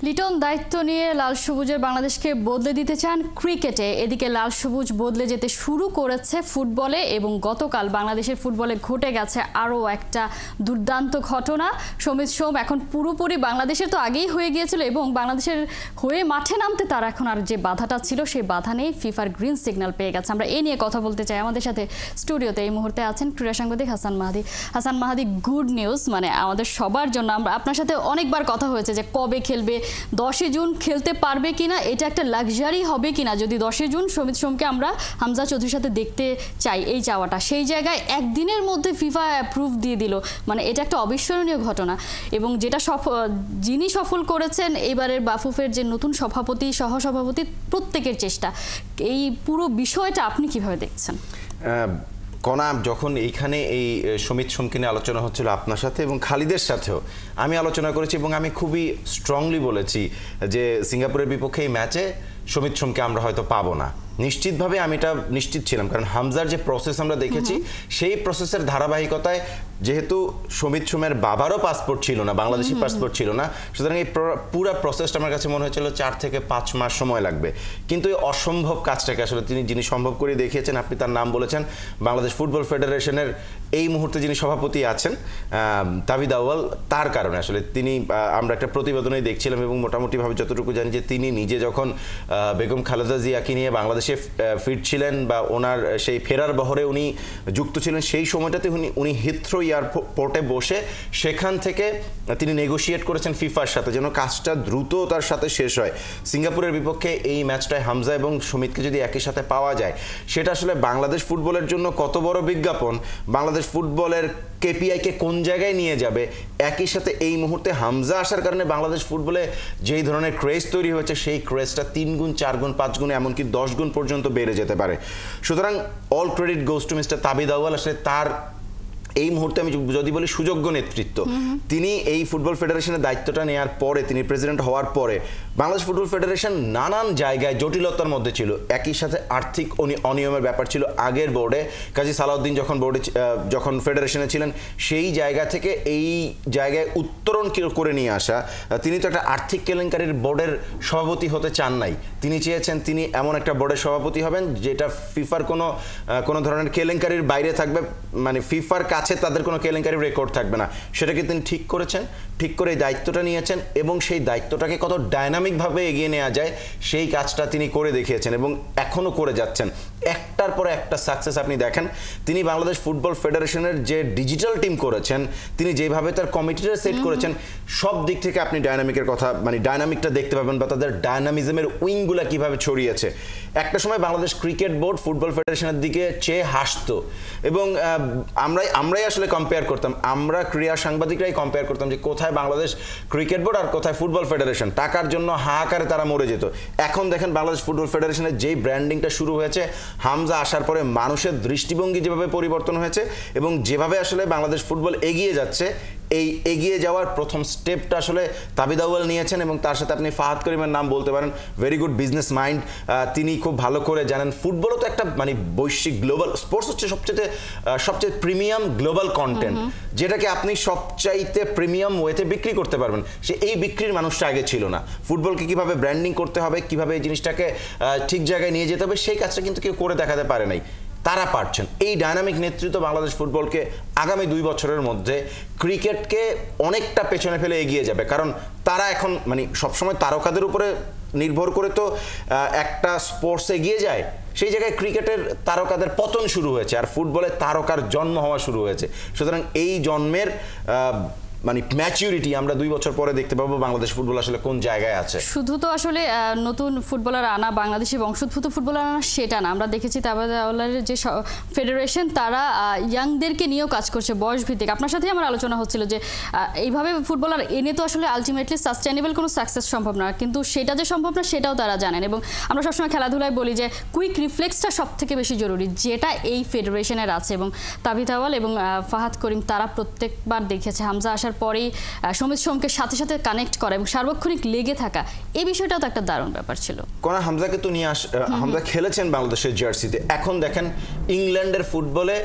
লিটন দায়িত্ব নিয়ে লাল সবুজের বাংলাদেশকে বদলে দিতে চান ক্রিকেটে। এদিকে লাল সবুজ বদলে যেতে শুরু করেছে ফুটবলে এবং গতকাল বাংলাদেশের ফুটবলে ঘটে গেছে আরও একটা দুর্দান্ত ঘটনা। সমিত সোম এখন পুরোপুরি বাংলাদেশের তো আগেই হয়ে গিয়েছিল এবং বাংলাদেশের হয়ে মাঠে নামতে তার এখন আর যে বাধাটা ছিল সেই বাধা নেই, ফিফার গ্রিন সিগন্যাল পেয়ে গেছে। আমরা এ নিয়ে কথা বলতে চাই। আমাদের সাথে স্টুডিওতে এই মুহূর্তে আছেন ক্রীড়া সাংবাদিক হাসান মাহাদি। হাসান মাহাদি, গুড নিউজ, মানে আমাদের সবার জন্য। আমরা আপনার সাথে অনেকবার কথা হয়েছে যে কবে খেলবে, 10 জুন খেলতে পারবে কিনা, এটা একটা লাক্সারি হবে কিনা যদি 10 জুন সমিত সোমকে আমরা হামজা চৌধুরীর সাথে দেখতে চাই, এই চাওয়াটা। সেই জায়গায় একদিনের মধ্যে ফিফা অ্যাপ্রুভ দিয়ে দিল, মানে এটা একটা অবিস্মরণীয় ঘটনা। এবং যেটা যিনি সফল করেছেন এবারের বাফুফের যে নতুন সভাপতি সহসভাপতি, প্রত্যেকের চেষ্টা, এই পুরো বিষয়টা আপনি কিভাবে দেখছেন? কনা, যখন এইখানে এই সমিত সোমকে নিয়ে আলোচনা হচ্ছিল আপনার সাথে এবং খালিদের সাথেও আমি আলোচনা করেছি এবং আমি খুবই স্ট্রংলি বলেছি যে সিঙ্গাপুরের বিপক্ষে এই ম্যাচে সমিত সোমকে আমরা হয়তো পাবো না। নিশ্চিতভাবে আমি এটা নিশ্চিত ছিলাম, কারণ হামজার যে প্রসেস আমরা দেখেছি সেই প্রসেসের ধারাবাহিকতায় যেহেতু সমিত সোমের বাবারও পাসপোর্ট ছিল না, বাংলাদেশি পাসপোর্ট ছিল না, সুতরাং এই পুরো প্রসেসটা আমার কাছে মনে হয়েছিল 4 থেকে 5 মাস সময় লাগবে। কিন্তু এই অসম্ভব কাজটাকে আসলে যিনি সম্ভব করে দেখিয়েছেন, আপনি তার নাম বলেছেন, বাংলাদেশ ফুটবল ফেডারেশনের এই মুহূর্তে যিনি সভাপতি আছেন তাবিদ আউয়াল, তার কারণে আসলে আমরা একটা প্রতিবেদনে দেখছিলাম এবং মোটামুটিভাবে যতটুকু জানি যে তিনি নিজে যখন বেগম খালেদা জিয়াকে নিয়ে বাংলাদেশে ফিরছিলেন বা ওনার সেই ফেরার বহরে উনি যুক্ত ছিলেন, সেই সময়টাতে উনি হিথ্রো এয়ারপোর্টে বসে সেখান থেকে তিনি নেগোশিয়েট করেছেন ফিফার সাথে যেন কাজটা দ্রুত তার সাথে শেষ হয়। সিঙ্গাপুরের বিপক্ষে এই ম্যাচটায় হামজা এবং সমিতকে যদি একই সাথে পাওয়া যায়, সেটা আসলে বাংলাদেশ ফুটবলের জন্য কত বড় বিজ্ঞাপন, বাংলাদেশ ফুটবলের কেপিআইকে কোন জায়গায় নিয়ে যাবে। একই সাথে এই মুহূর্তে হামজা আসার কারণে বাংলাদেশ ফুটবলে যেই ধরনের ক্রেজ তৈরি হয়েছে, সেই ক্রেজটা 3 গুণ 4 গুণ 5 গুণ এমনকি 10 গুণ পর্যন্ত বেড়ে যেতে পারে। সুতরাং all credit goes to mister Tabid Awal. আসলে তার এই মুহূর্তে আমি যদি বলি সুযোগ্য নেতৃত্ব, তিনি এই ফুটবল ফেডারেশনের দায়িত্বটা নেওয়ার পরে, তিনি প্রেসিডেন্ট হওয়ার পরে বাংলাদেশ ফুটবল ফেডারেশন নানান জায়গায় জটিলতার মধ্যে ছিল। একই সাথে আর্থিক অনিয়মের ব্যাপার ছিল আগের বোর্ডে। কাজী সালাউদ্দিন যখন ফেডারেশনে ছিলেন, সেই জায়গা থেকে এই জায়গায় উত্তরণ করে নিয়ে আসা। তিনি তো একটা আর্থিক কেলেঙ্কারির বোর্ডের সভাপতি হতে চান নাই, তিনি চেয়েছেন তিনি এমন একটা বোর্ডের সভাপতি হবেন যেটা ফিফার কোনো ধরনের কেলেঙ্কারির বাইরে থাকবে, মানে ফিফার কাছে তাদের কোনো কেলেঙ্কারি রেকর্ড থাকবে না। সেটাকে তিনি ঠিক করেছেন, ঠিক করে এই দায়িত্বটা নিয়েছেন এবং সেই দায়িত্বটাকে কত ডায়নামিকভাবে এগিয়ে নেওয়া যায় সেই কাজটা তিনি করে দেখিয়েছেন এবং এখনও করে যাচ্ছেন। একটার পর একটা সাকসেস আপনি দেখেন। তিনি বাংলাদেশ ফুটবল ফেডারেশনের যে ডিজিটাল টিম করেছেন, তিনি যেভাবে তার কমিটিটা সেট করেছেন, সব দিক থেকে আপনি ডায়নামিকটা দেখতে পাবেন বা তাদের ডায়নামিজমের উইংগুলা কিভাবে ছড়িয়েছে। একটা সময় বাংলাদেশ ক্রিকেট বোর্ড ফুটবল ফেডারেশনের দিকে চেয়ে হাসতো এবং আমরাই আসলে কম্পেয়ার করতাম, আমরা ক্রীড়া সাংবাদিকরাই কম্পেয়ার করতাম যে কোথায় বাংলাদেশ ক্রিকেট বোর্ড আর কোথায় ফুটবল ফেডারেশন। টাকার জন্য হাহাকারে তারা মরে যেত। এখন দেখেন বাংলাদেশ ফুটবল ফেডারেশনের যেই ব্র্যান্ডিংটা শুরু হয়েছে, হামজা আসার পরে মানুষের দৃষ্টিভঙ্গি যেভাবে পরিবর্তন হয়েছে এবং যেভাবে আসলে বাংলাদেশ ফুটবল এগিয়ে যাচ্ছে, এই এগিয়ে যাওয়ার প্রথম স্টেপটা আসলে তাবিদ আউয়াল নিয়েছেন এবং তার সাথে আপনি ফাহাদ করিমের নাম বলতে পারেন। ভেরি গুড বিজনেস মাইন্ড, তিনি খুব ভালো করে জানেন ফুটবলও তো একটা বৈশ্বিক গ্লোবাল স্পোর্টস হচ্ছে সবচেয়ে প্রিমিয়াম গ্লোবাল কন্টেন্ট, যেটাকে আপনি সবচাইতে প্রিমিয়াম ওয়েতে বিক্রি করতে পারবেন। এই বিক্রির মানুষটা আগে ছিল না। ফুটবলকে কিভাবে ব্র্যান্ডিং করতে হবে, কিভাবে এই জিনিসটাকে ঠিক জায়গায় নিয়ে যেতে হবে, সেই কাজটা কিন্তু কেউ করে দেখাতে পারে নাই, তারা পারছেন। এই ডায়নামিক নেতৃত্ব বাংলাদেশ ফুটবলকে আগামী 2 বছরের মধ্যে ক্রিকেটকে অনেকটা পেছনে ফেলে এগিয়ে যাবে, কারণ তারা এখন সবসময় তারকাদের উপরে নির্ভর করে তো একটা স্পোর্টস এগিয়ে যায়। সেই জায়গায় ক্রিকেটের তারকাদের পতন শুরু হয়েছে আর ফুটবলের তারকার জন্ম হওয়া শুরু হয়েছে। সুতরাং এই জন্মের ম্যাচুরিটি আমরা 2 বছর পরে দেখতে পাবো বাংলাদেশ ফুটবল আসলে কোন জায়গায় আছে। শুধু তো আসলে নতুন ফুটবলার আনা, বাংলাদেশি বংশোদ্ভূত ফুটবলার আনা সেটা না, আমরা দেখেছি তাবিদ আউয়ালের যে ফেডারেশন, তারা ইয়াংদেরকে নিয়েও কাজ করছে বয়স ভিত্তিক। আপনার সাথেই আমার আলোচনা হচ্ছিল যে এইভাবে ফুটবলার এনে তো আসলে আলটিমেটলি সাস্টেনেবল কোনো সাকসেস সম্ভব না, কিন্তু সেটা যে সম্ভব না সেটাও তারা জানেন। এবং আমরা সবসময় খেলাধুলায় বলি যে কুইক রিফ্লেক্সটা সব থেকে বেশি জরুরি, যেটা এই ফেডারেশনের আছে। এবং তাবিদ আউয়াল এবং ফাহাদ করিম তারা প্রত্যেকবার দেখেছে হামজা আসার পরেই সমিত সোমকে সাথে সাথে কানেক্ট করা এবং সার্বক্ষণিক লেগে থাকা, এই বিষয়টাও তো একটা দারুণ ব্যাপার ছিল। হামজাকে তো নিয়ে হামজা খেলেছেন বাংলাদেশের জার্সিতে। এখন দেখেন ইংল্যান্ডের ফুটবলে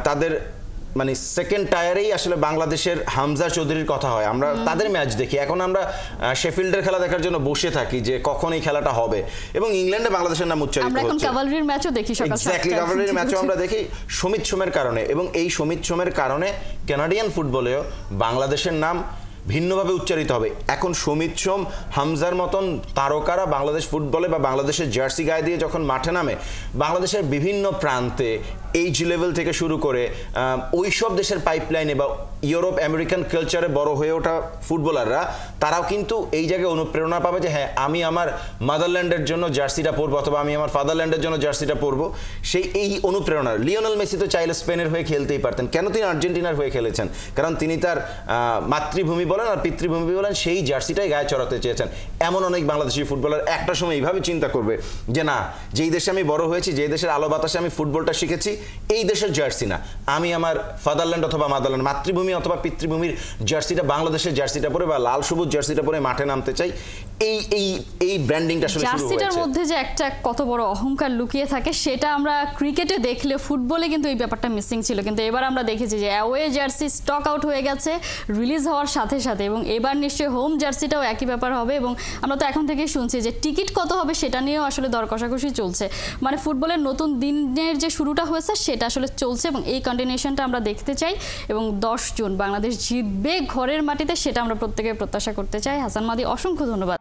তাদের মানে সেকেন্ড টায়ারেই আসলে বাংলাদেশের হামজা চৌধুরীর কথা হয়, আমরা তাদের ম্যাচ দেখি। এখন আমরা শেফিল্ডের খেলা দেখার জন্য বসে থাকি যে কখন এই খেলাটা হবে, এবং ইংল্যান্ডে বাংলাদেশের নাম উচ্চারিত আমরা এখন হচ্ছে। ক্যাভালরির ম্যাচও দেখি সকাল এক্স্যাক্টলি, ক্যাভালরির ম্যাচও আমরা দেখি সমিত সোমের কারণে, এবং এই সমিত সোমের কারণে কানাডিয়ান ফুটবলেও বাংলাদেশের নাম ভিন্নভাবে উচ্চারিত হবে। এখন সমিত সোম, হামজার মতন তারকারা বাংলাদেশ ফুটবলে বা বাংলাদেশের জার্সি গায়ে দিয়ে যখন মাঠে নামে, বাংলাদেশের বিভিন্ন প্রান্তে এইজ লেভেল থেকে শুরু করে ওইসব দেশের পাইপলাইনে বা ইউরোপ আমেরিকান কালচারে বড় হয়ে ওঠা ফুটবলাররা, তারাও কিন্তু এই জায়গায় অনুপ্রেরণা পাবে যে হ্যাঁ, আমি আমার মাদারল্যান্ডের জন্য জার্সিটা পরবো, অথবা আমি আমার ফাদারল্যান্ডের জন্য জার্সিটা পরবো। সেই এই অনুপ্রেরণা, লিওনেল মেসি তো চাইলে স্পেনের হয়ে খেলতেই পারতেন, কেন তিনি আর্জেন্টিনার হয়ে খেলেছেন? কারণ তিনি তার মাতৃভূমি বলেন আর পিতৃভূমি বলেন সেই জার্সিটাই গায়ে চড়াতে চেয়েছেন। এমন অনেক বাংলাদেশি ফুটবলার একটা সময় এইভাবে চিন্তা করবে যে না, যেই দেশে আমি বড় হয়েছি, যেই দেশের আলো বাতাসে আমি ফুটবলটা শিখেছি, এই দেশের জার্সি না, আমি আমার ফাদারল্যান্ড অথবা মাদারল্যান্ড, মাতৃভূমি অথবা পিতৃভূমির জার্সিটা, বাংলাদেশের জার্সিটা পরে বা লাল সবুজ জার্সিটা পরে মাঠে নামতে চাই। এই এই এই ব্র্যান্ডিংটা আসলে শুরু হয়েছে। জার্সিটার মধ্যে যে একটা কত বড় অহংকার লুকিয়ে থাকে, সেটা আমরা ক্রিকেটে দেখলে ফুটবলে কিন্তু এই ব্যাপারটা মিসিং ছিল। কিন্তু এবার আমরা দেখেছি যে অ্যাওয়ে জার্সি স্টক আউট হয়ে গেছে রিলিজ হওয়ার সাথে সাথে, এবং এবার নিশ্চয়ই হোম জার্সিটাও একই ব্যাপার হবে। এবং আমরা তো এখন থেকেই শুনছি যে টিকিট কত হবে সেটা নিয়েও আসলে দর কষাকষি চলছে। মানে ফুটবলের নতুন দিনের যে শুরুটা হয়েছে সেটা আসলে চলছে, এবং এই কন্টিনিউশনটা আমরা দেখতে চাই। এবং 10 জুন বাংলাদেশ জিতবে ঘরের মাটিতে, সেটা আমরা প্রত্যেকে প্রত্যাশা করতে চাই। হাসান মাদি, অসংখ্য ধন্যবাদ।